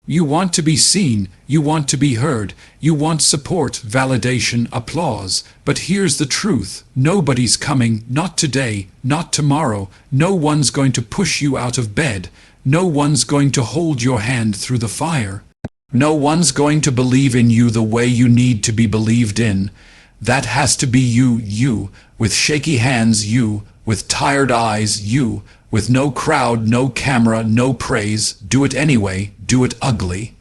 You want to be seen, you want to be heard, you want support, validation, applause. But here's the truth: nobody's coming, not today, not tomorrow. No one's going to push you out of bed. No one's going to hold your hand through the fire. No one's going to believe in you the way you need to be believed in. That has to be you, with shaky hands, you, with tired eyes, you, with no crowd, no camera, no praise. Do it anyway, do it ugly.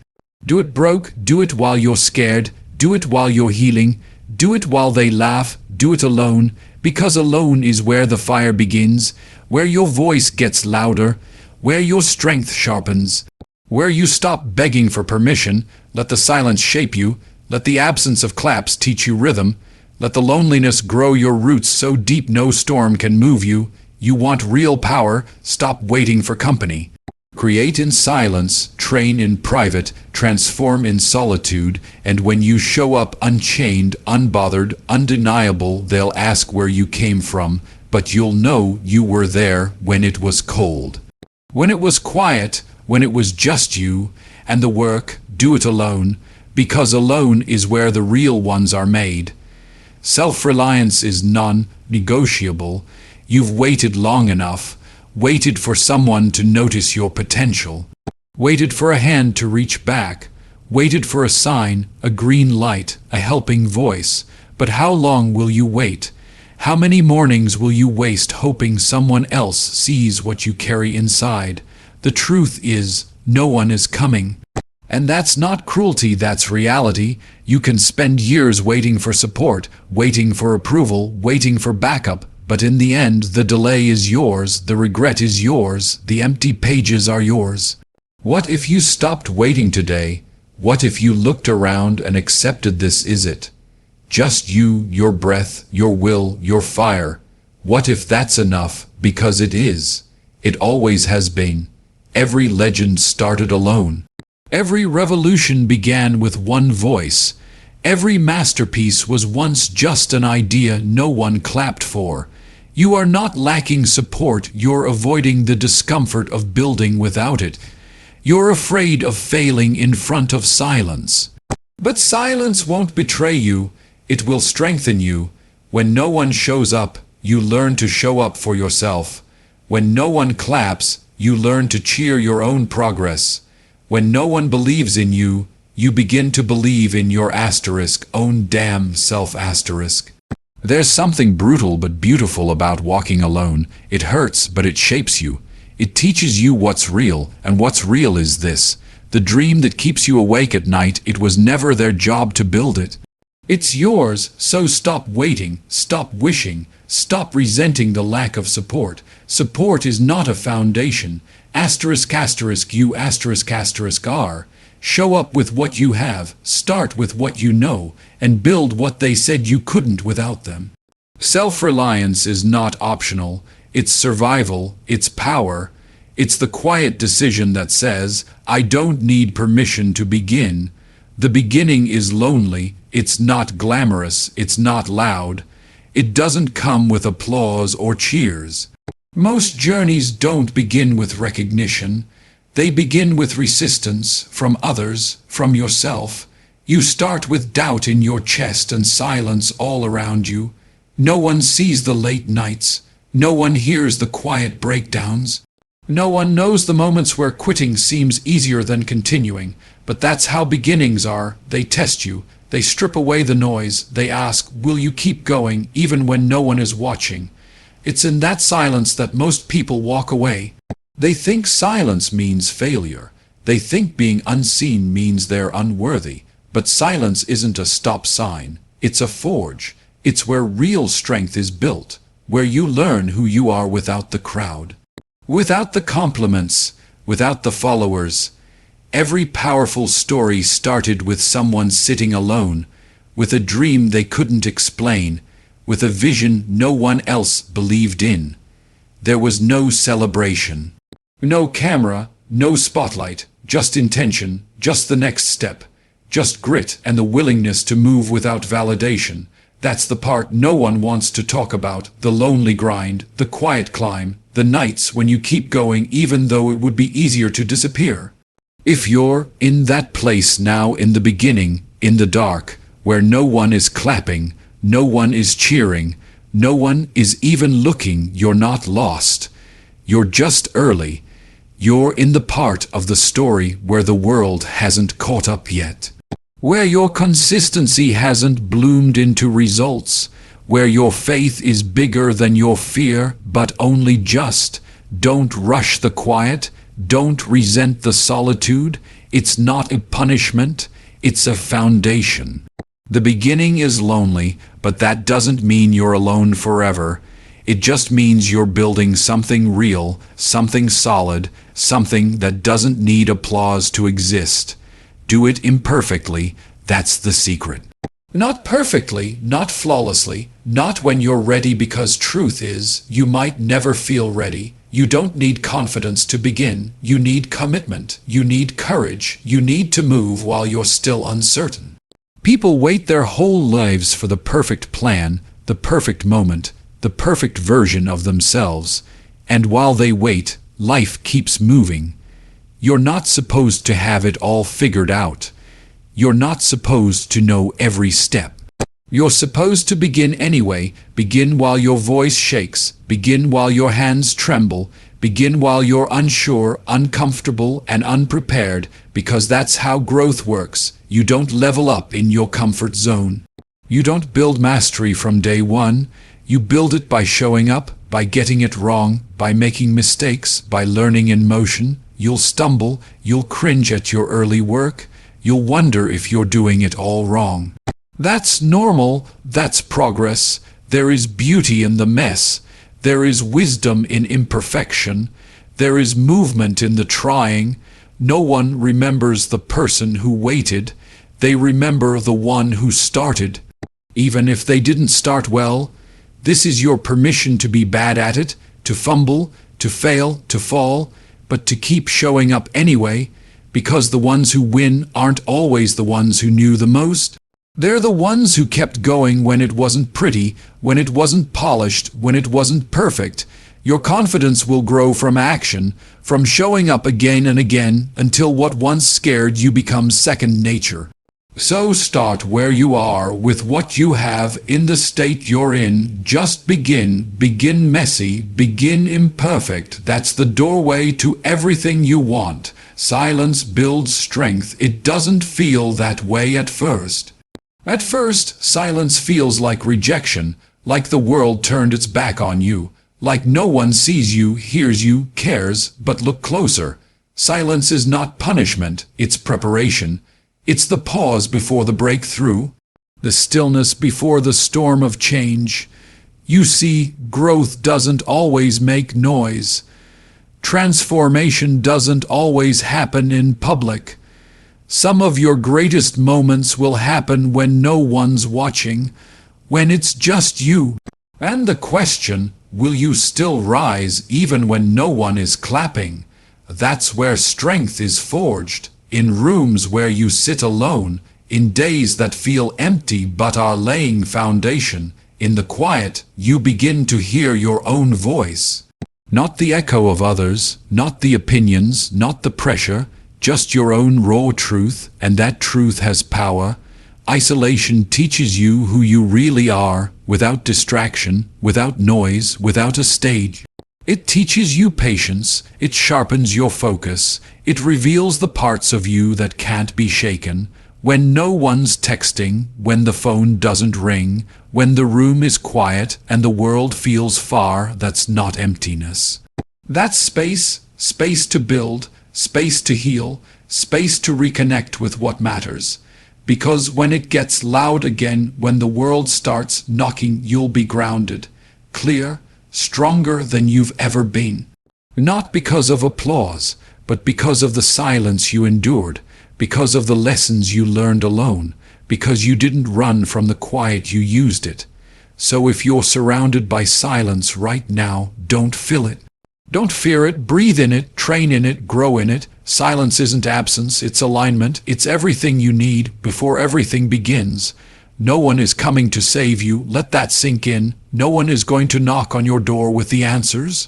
Do it broke, do it while you're scared, do it while you're healing, do it while they laugh, do it alone, because alone is where the fire begins, where your voice gets louder, where your strength sharpens, where you stop begging for permission. Let the silence shape you, let the absence of claps teach you rhythm, let the loneliness grow your roots so deep no storm can move you. You want real power, stop waiting for company. Create in silence, train in private, transform in solitude, and when you show up unchained, unbothered, undeniable, they'll ask where you came from, but you'll know you were there when it was cold. When it was quiet, when it was just you, and the work, do it alone, because alone is where the real ones are made. Self-reliance is non-negotiable. You've waited long enough, waited for someone to notice your potential, waited for a hand to reach back, waited for a sign, a green light, a helping voice. But how long will you wait? How many mornings will you waste hoping someone else sees what you carry inside? The truth is, no one is coming. And that's not cruelty, that's reality. You can spend years waiting for support, waiting for approval, waiting for backup. But in the end, the delay is yours, the regret is yours, the empty pages are yours. What if you stopped waiting today? What if you looked around and accepted this is it? Just you, your breath, your will, your fire. What if that's enough? Because it is. It always has been. Every legend started alone. Every revolution began with one voice. Every masterpiece was once just an idea no one clapped for. You are not lacking support, you're avoiding the discomfort of building without it. You're afraid of failing in front of silence. But silence won't betray you, it will strengthen you. When no one shows up, you learn to show up for yourself. When no one claps, you learn to cheer your own progress. When no one believes in you, you begin to believe in your own damn self. There's something brutal but beautiful about walking alone. It hurts, but it shapes you. It teaches you what's real, and what's real is this: the dream that keeps you awake at night. It was never their job to build it. It's yours, so stop waiting, stop wishing, stop resenting the lack of support. Support is not a foundation. You are. Show up with what you have, start with what you know, and build what they said you couldn't without them. Self-reliance is not optional, it's survival, it's power. It's the quiet decision that says, I don't need permission to begin. The beginning is lonely, it's not glamorous, it's not loud. It doesn't come with applause or cheers. Most journeys don't begin with recognition. They begin with resistance from others, from yourself. You start with doubt in your chest and silence all around you. No one sees the late nights. No one hears the quiet breakdowns. No one knows the moments where quitting seems easier than continuing. But that's how beginnings are. They test you. They strip away the noise. They ask, will you keep going even when no one is watching? It's in that silence that most people walk away. They think silence means failure. They think being unseen means they're unworthy. But silence isn't a stop sign. It's a forge. It's where real strength is built, where you learn who you are without the crowd, without the compliments, without the followers. Every powerful story started with someone sitting alone, with a dream they couldn't explain, with a vision no one else believed in. There was no celebration. No camera, no spotlight, just intention, just the next step, just grit and the willingness to move without validation. That's the part no one wants to talk about, the lonely grind, the quiet climb, the nights when you keep going even though it would be easier to disappear. If you're in that place now in the beginning, in the dark, where no one is clapping, no one is cheering, no one is even looking, you're not lost. You're just early. You're in the part of the story where the world hasn't caught up yet. Where your consistency hasn't bloomed into results. Where your faith is bigger than your fear, but only just. Don't rush the quiet. Don't resent the solitude. It's not a punishment. It's a foundation. The beginning is lonely, but that doesn't mean you're alone forever. It just means you're building something real, something solid, something that doesn't need applause to exist. Do it imperfectly, that's the secret. Not perfectly, not flawlessly, not when you're ready, because truth is, you might never feel ready. You don't need confidence to begin. You need commitment. You need courage. You need to move while you're still uncertain. People wait their whole lives for the perfect plan, the perfect moment, the perfect version of themselves, and while they wait, life keeps moving. You're not supposed to have it all figured out. You're not supposed to know every step. You're supposed to begin anyway. Begin while your voice shakes. Begin while your hands tremble. Begin while you're unsure, uncomfortable, and unprepared, because that's how growth works. You don't level up in your comfort zone. You don't build mastery from day one. You build it by showing up, by getting it wrong, by making mistakes, by learning in motion. You'll stumble, you'll cringe at your early work, you'll wonder if you're doing it all wrong. That's normal, that's progress. There is beauty in the mess. There is wisdom in imperfection. There is movement in the trying. No one remembers the person who waited. They remember the one who started. Even if they didn't start well, this is your permission to be bad at it, to fumble, to fail, to fall, but to keep showing up anyway, because the ones who win aren't always the ones who knew the most. They're the ones who kept going when it wasn't pretty, when it wasn't polished, when it wasn't perfect. Your confidence will grow from action, from showing up again and again, until what once scared you becomes second nature. So start where you are with what you have in the state you're in. Just begin. Begin messy. Begin imperfect. That's the doorway to everything you want. Silence builds strength. It doesn't feel that way at first. At first, silence feels like rejection, like the world turned its back on you, like no one sees you, hears you, cares. But look closer. Silence is not punishment. It's preparation. It's the pause before the breakthrough, the stillness before the storm of change. You see, growth doesn't always make noise. Transformation doesn't always happen in public. Some of your greatest moments will happen when no one's watching, when it's just you. And the question, will you still rise even when no one is clapping? That's where strength is forged. In rooms where you sit alone, in days that feel empty but are laying foundation, in the quiet, you begin to hear your own voice. Not the echo of others, not the opinions, not the pressure, just your own raw truth, and that truth has power. Isolation teaches you who you really are, without distraction, without noise, without a stage. It teaches you patience, it sharpens your focus, it reveals the parts of you that can't be shaken. When no one's texting, when the phone doesn't ring, when the room is quiet and the world feels far, that's not emptiness. That's space, space to build, space to heal, space to reconnect with what matters. Because when it gets loud again, when the world starts knocking, you'll be grounded, clear, stronger than you've ever been. Not because of applause, but because of the silence you endured, because of the lessons you learned alone, because you didn't run from the quiet, you used it. So if you're surrounded by silence right now, don't fill it. Don't fear it, breathe in it, train in it, grow in it. Silence isn't absence, it's alignment. It's everything you need before everything begins. No one is coming to save you, let that sink in. No one is going to knock on your door with the answers.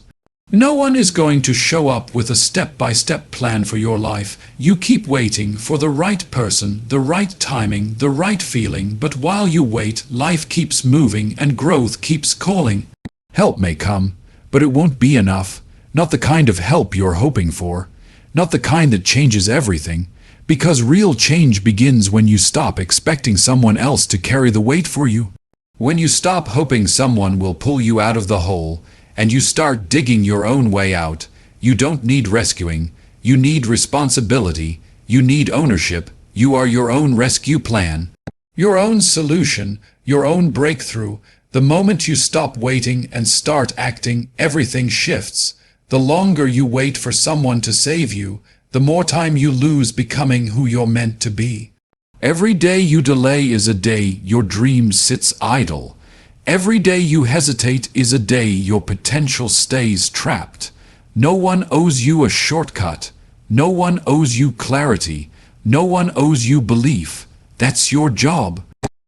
No one is going to show up with a step-by-step plan for your life. You keep waiting for the right person, the right timing, the right feeling, but while you wait, life keeps moving and growth keeps calling. Help may come, but it won't be enough. Not the kind of help you're hoping for. Not the kind that changes everything. Because real change begins when you stop expecting someone else to carry the weight for you. When you stop hoping someone will pull you out of the hole, and you start digging your own way out. You don't need rescuing. You need responsibility. You need ownership. You are your own rescue plan. Your own solution. Your own breakthrough. The moment you stop waiting and start acting, everything shifts. The longer you wait for someone to save you, the more time you lose becoming who you're meant to be. Every day you delay is a day your dream sits idle. Every day you hesitate is a day your potential stays trapped. No one owes you a shortcut. No one owes you clarity. No one owes you belief. That's your job.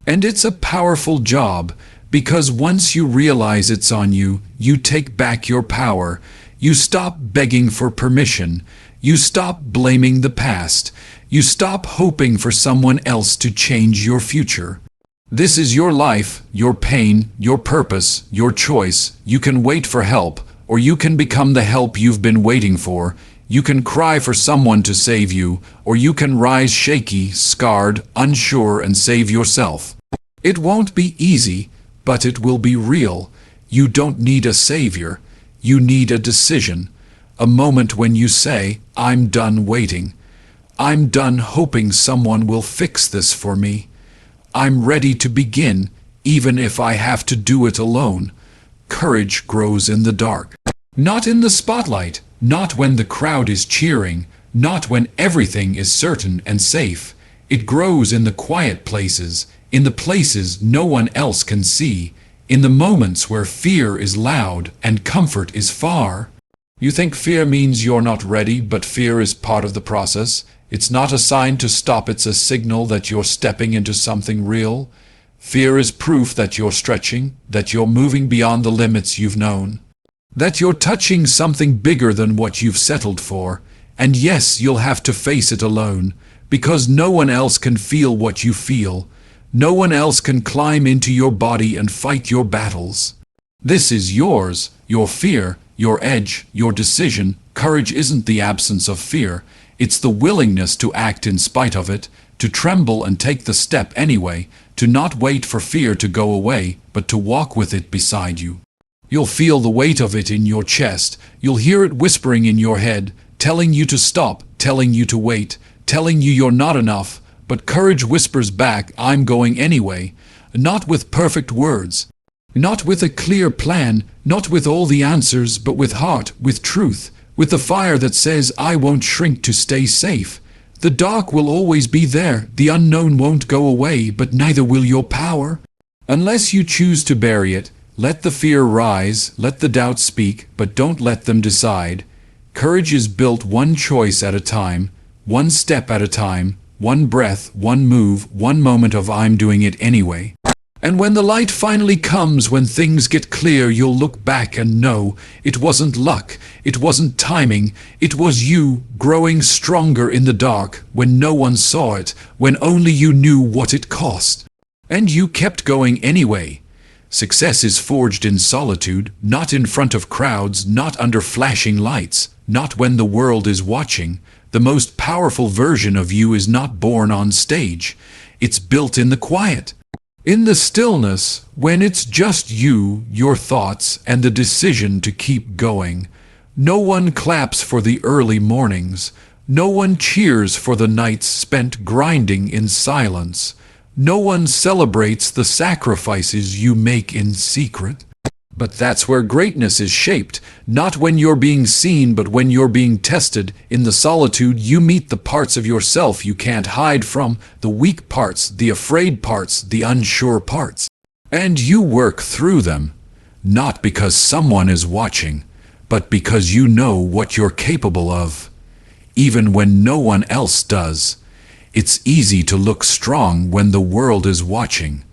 And it's a powerful job, because once you realize it's on you, you take back your power. You stop begging for permission. You stop blaming the past. You stop hoping for someone else to change your future. This is your life, your pain, your purpose, your choice. You can wait for help, or you can become the help you've been waiting for. You can cry for someone to save you, or you can rise shaky, scarred, unsure, and save yourself. It won't be easy, but it will be real. You don't need a savior. You need a decision. A moment when you say, I'm done waiting. I'm done hoping someone will fix this for me. I'm ready to begin, even if I have to do it alone. Courage grows in the dark. Not in the spotlight, not when the crowd is cheering, not when everything is certain and safe. It grows in the quiet places, in the places no one else can see, in the moments where fear is loud and comfort is far. You think fear means you're not ready, but fear is part of the process. It's not a sign to stop, it's a signal that you're stepping into something real. Fear is proof that you're stretching, that you're moving beyond the limits you've known, that you're touching something bigger than what you've settled for. And yes, you'll have to face it alone, because no one else can feel what you feel. No one else can climb into your body and fight your battles. This is yours, your fear, your edge, your decision. Courage isn't the absence of fear. It's the willingness to act in spite of it, to tremble and take the step anyway, to not wait for fear to go away, but to walk with it beside you. You'll feel the weight of it in your chest. You'll hear it whispering in your head, telling you to stop, telling you to wait, telling you you're not enough. But courage whispers back, I'm going anyway, not with perfect words, not with a clear plan, not with all the answers, but with heart, with truth, with the fire that says, I won't shrink to stay safe. The dark will always be there, the unknown won't go away, but neither will your power. Unless you choose to bury it, let the fear rise, let the doubt speak, but don't let them decide. Courage is built one choice at a time, one step at a time, one breath, one move, one moment of I'm doing it anyway. And when the light finally comes, when things get clear, you'll look back and know it wasn't luck, it wasn't timing, it was you growing stronger in the dark when no one saw it, when only you knew what it cost. And you kept going anyway. Success is forged in solitude, not in front of crowds, not under flashing lights, not when the world is watching. The most powerful version of you is not born on stage. It's built in the quiet. In the stillness, when it's just you, your thoughts, and the decision to keep going. No one claps for the early mornings. No one cheers for the nights spent grinding in silence. No one celebrates the sacrifices you make in secret. But that's where greatness is shaped, not when you're being seen, but when you're being tested. In the solitude, you meet the parts of yourself you can't hide from, the weak parts, the afraid parts, the unsure parts. And you work through them, not because someone is watching, but because you know what you're capable of, even when no one else does. It's easy to look strong when the world is watching.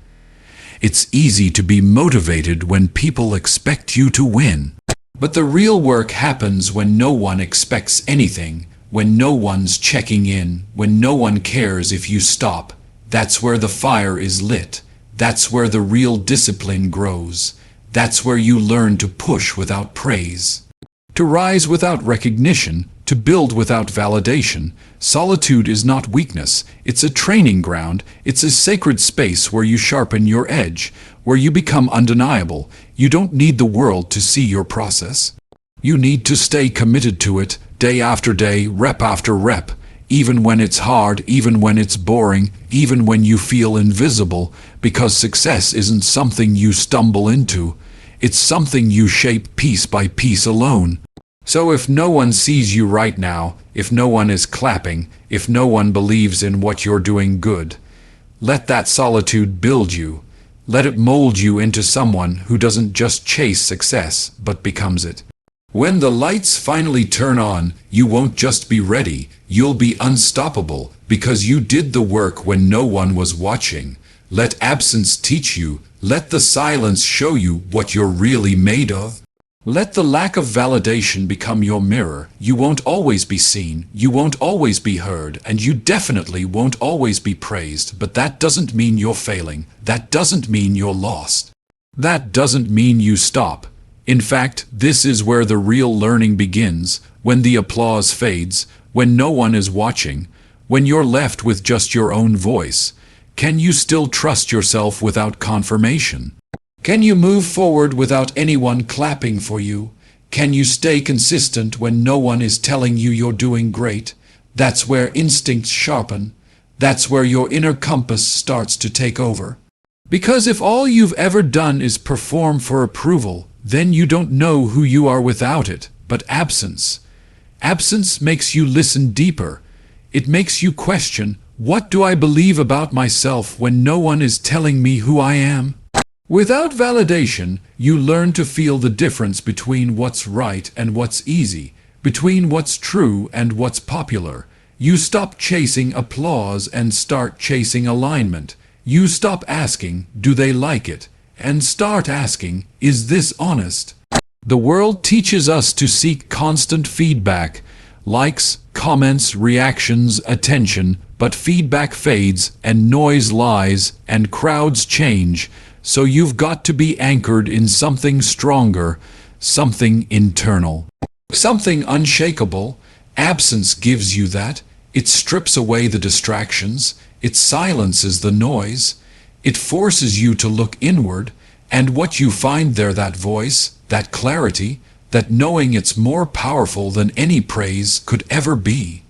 It's easy to be motivated when people expect you to win. But the real work happens when no one expects anything, when no one's checking in, when no one cares if you stop. That's where the fire is lit. That's where the real discipline grows. That's where you learn to push without praise, to rise without recognition, to build without validation. Solitude is not weakness. It's a training ground. It's a sacred space where you sharpen your edge, where you become undeniable. You don't need the world to see your process. You need to stay committed to it, day after day, rep after rep, even when it's hard, even when it's boring, even when you feel invisible, because success isn't something you stumble into. It's something you shape piece by piece alone. So if no one sees you right now, if no one is clapping, if no one believes in what you're doing good, let that solitude build you. Let it mold you into someone who doesn't just chase success, but becomes it. When the lights finally turn on, you won't just be ready, you'll be unstoppable, because you did the work when no one was watching. Let absence teach you. Let the silence show you what you're really made of. Let the lack of validation become your mirror. You won't always be seen, you won't always be heard, and you definitely won't always be praised, but that doesn't mean you're failing. That doesn't mean you're lost. That doesn't mean you stop. In fact, this is where the real learning begins, when the applause fades, when no one is watching, when you're left with just your own voice. Can you still trust yourself without confirmation? Can you move forward without anyone clapping for you? Can you stay consistent when no one is telling you you're doing great? That's where instincts sharpen. That's where your inner compass starts to take over. Because if all you've ever done is perform for approval, then you don't know who you are without it. But absence makes you listen deeper. It makes you question, what do I believe about myself when no one is telling me who I am? Without validation, you learn to feel the difference between what's right and what's easy, between what's true and what's popular. You stop chasing applause and start chasing alignment. You stop asking, do they like it? And start asking, is this honest? The world teaches us to seek constant feedback, likes, comments, reactions, attention, but feedback fades and noise lies and crowds change. So you've got to be anchored in something stronger, something internal, something unshakable. Absence gives you that. It strips away the distractions. It silences the noise. It forces you to look inward. And what you find there, that voice, that clarity, that knowing it's more powerful than any praise could ever be.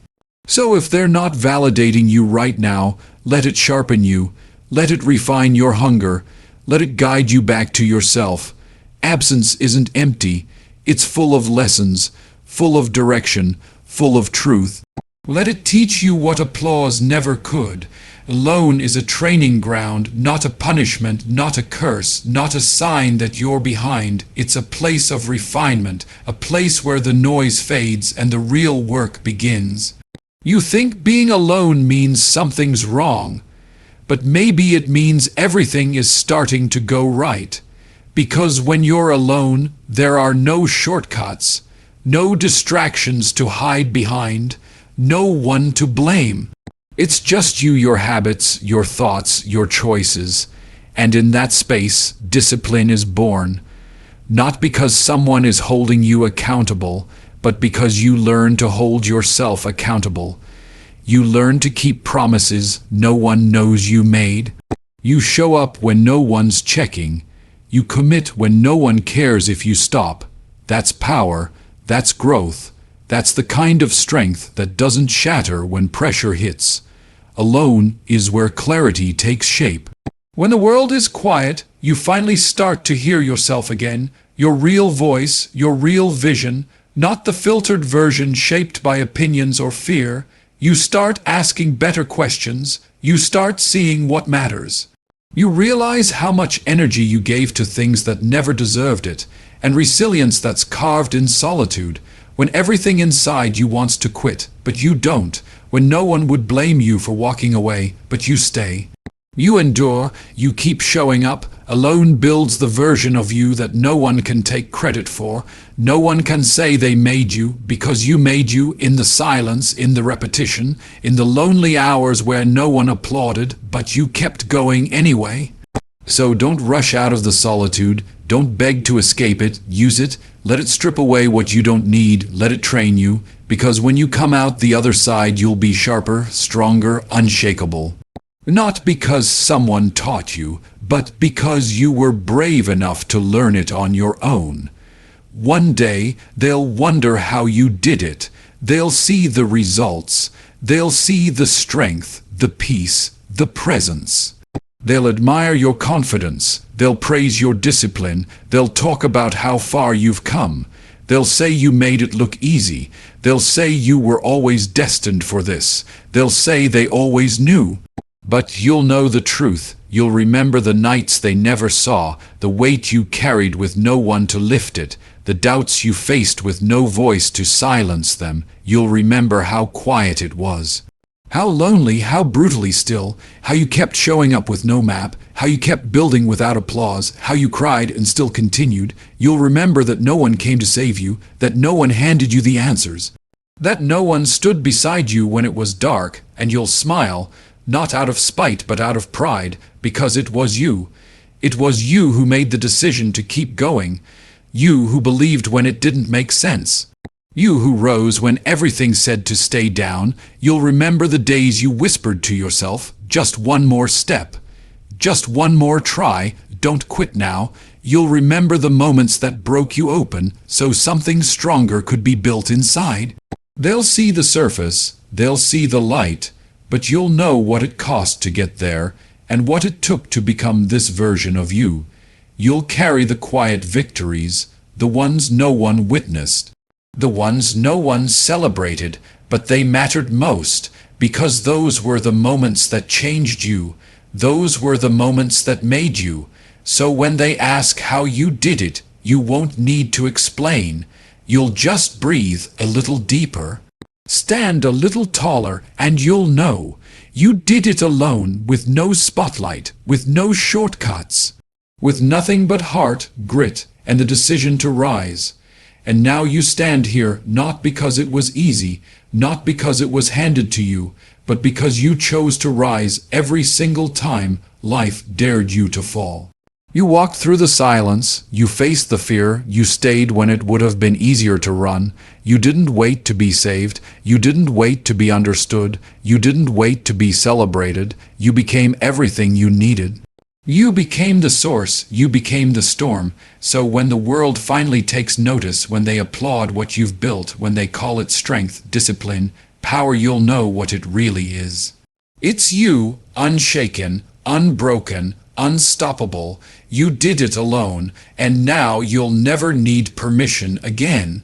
So if they're not validating you right now, let it sharpen you. Let it refine your hunger. Let it guide you back to yourself. Absence isn't empty. It's full of lessons, full of direction, full of truth. Let it teach you what applause never could. Alone is a training ground, not a punishment, not a curse, not a sign that you're behind. It's a place of refinement, a place where the noise fades and the real work begins. You think being alone means something's wrong. But maybe it means everything is starting to go right. Because when you're alone, there are no shortcuts, no distractions to hide behind, no one to blame. It's just you, your habits, your thoughts, your choices. And in that space, discipline is born. Not because someone is holding you accountable, but because you learn to hold yourself accountable. You learn to keep promises no one knows you made. You show up when no one's checking. You commit when no one cares if you stop. That's power. That's growth. That's the kind of strength that doesn't shatter when pressure hits. Alone is where clarity takes shape. When the world is quiet, you finally start to hear yourself again, your real voice, your real vision, not the filtered version shaped by opinions or fear. You start asking better questions. You start seeing what matters. You realize how much energy you gave to things that never deserved it, and resilience that's carved in solitude, when everything inside you wants to quit, but you don't, when no one would blame you for walking away, but you stay. You endure, you keep showing up, Alone builds the version of you that no one can take credit for. No one can say they made you, because you made you in the silence, in the repetition, in the lonely hours where no one applauded, but you kept going anyway. So don't rush out of the solitude. Don't beg to escape it. Use it. Let it strip away what you don't need. Let it train you. Because when you come out the other side, you'll be sharper, stronger, unshakable. Not because someone taught you, but because you were brave enough to learn it on your own. One day, they'll wonder how you did it. They'll see the results. They'll see the strength, the peace, the presence. They'll admire your confidence. They'll praise your discipline. They'll talk about how far you've come. They'll say you made it look easy. They'll say you were always destined for this. They'll say they always knew. But you'll know the truth. You'll remember the nights they never saw, the weight you carried with no one to lift it, the doubts you faced with no voice to silence them. You'll remember how quiet it was. How lonely, how brutally still, how you kept showing up with no map, how you kept building without applause, how you cried and still continued. You'll remember that no one came to save you, that no one handed you the answers, that no one stood beside you when it was dark, and you'll smile, not out of spite but out of pride, because it was you. It was you who made the decision to keep going, you who believed when it didn't make sense. You who rose when everything said to stay down. You'll remember the days you whispered to yourself, just one more step, just one more try, don't quit now. You'll remember the moments that broke you open so something stronger could be built inside. They'll see the surface, they'll see the light, but you'll know what it cost to get there and what it took to become this version of you. You'll carry the quiet victories, the ones no one witnessed, the ones no one celebrated, but they mattered most, because those were the moments that changed you. Those were the moments that made you. So when they ask how you did it, you won't need to explain. You'll just breathe a little deeper, stand a little taller, and you'll know. You did it alone, with no spotlight, with no shortcuts, with nothing but heart, grit, and the decision to rise. And now you stand here not because it was easy, not because it was handed to you, but because you chose to rise every single time life dared you to fall. You walked through the silence, you faced the fear, you stayed when it would have been easier to run. You didn't wait to be saved, you didn't wait to be understood, you didn't wait to be celebrated. You became everything you needed. You became the source, you became the storm, so when the world finally takes notice, when they applaud what you've built, when they call it strength, discipline, power, you'll know what it really is. It's you, unshaken, unbroken, unstoppable. You did it alone, and now you'll never need permission again.